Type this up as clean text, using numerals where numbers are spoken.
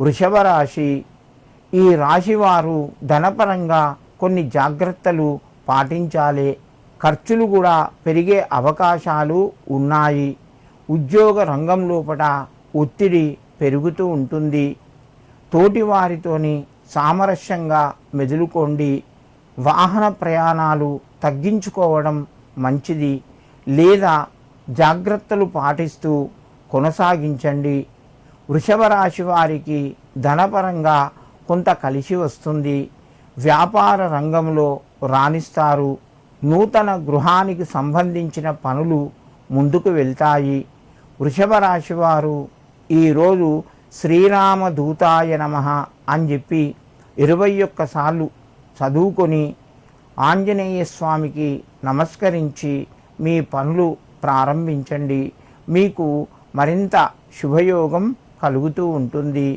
వృషభ రాశి. ఈ రాశివారు ధనపరంగా కొన్ని జాగ్రత్తలు పాటించాలి. ఖర్చులు కూడా పెరిగే అవకాశాలు ఉన్నాయి. ఉద్యోగ రంగం లోపల ఒత్తిడి పెరుగుతూ ఉంటుంది. తోటివారితోని సామరస్యంగా మెదులుకోండి. వాహన ప్రయాణాలు తగ్గించుకోవడం మంచిది, లేదా జాగ్రత్తలు పాటిస్తూ కొనసాగించండి. వృషభ రాశి వారికి ధనపరంగా కొంత కలిసి వస్తుంది. వ్యాపార రంగంలో రాణిస్తారు. నూతన గృహానికి సంబంధించిన పనులు ముందుకు వెళ్తాయి. వృషభ రాశి వారు ఈరోజు శ్రీరామ దూతాయ నమః అని చెప్పి 21 సార్లు చదువుకొని ఆంజనేయ స్వామికి నమస్కరించి మీ పనులు ప్రారంభించండి. మీకు మరింత శుభయోగం కలుగుతూ ఉంటుంది.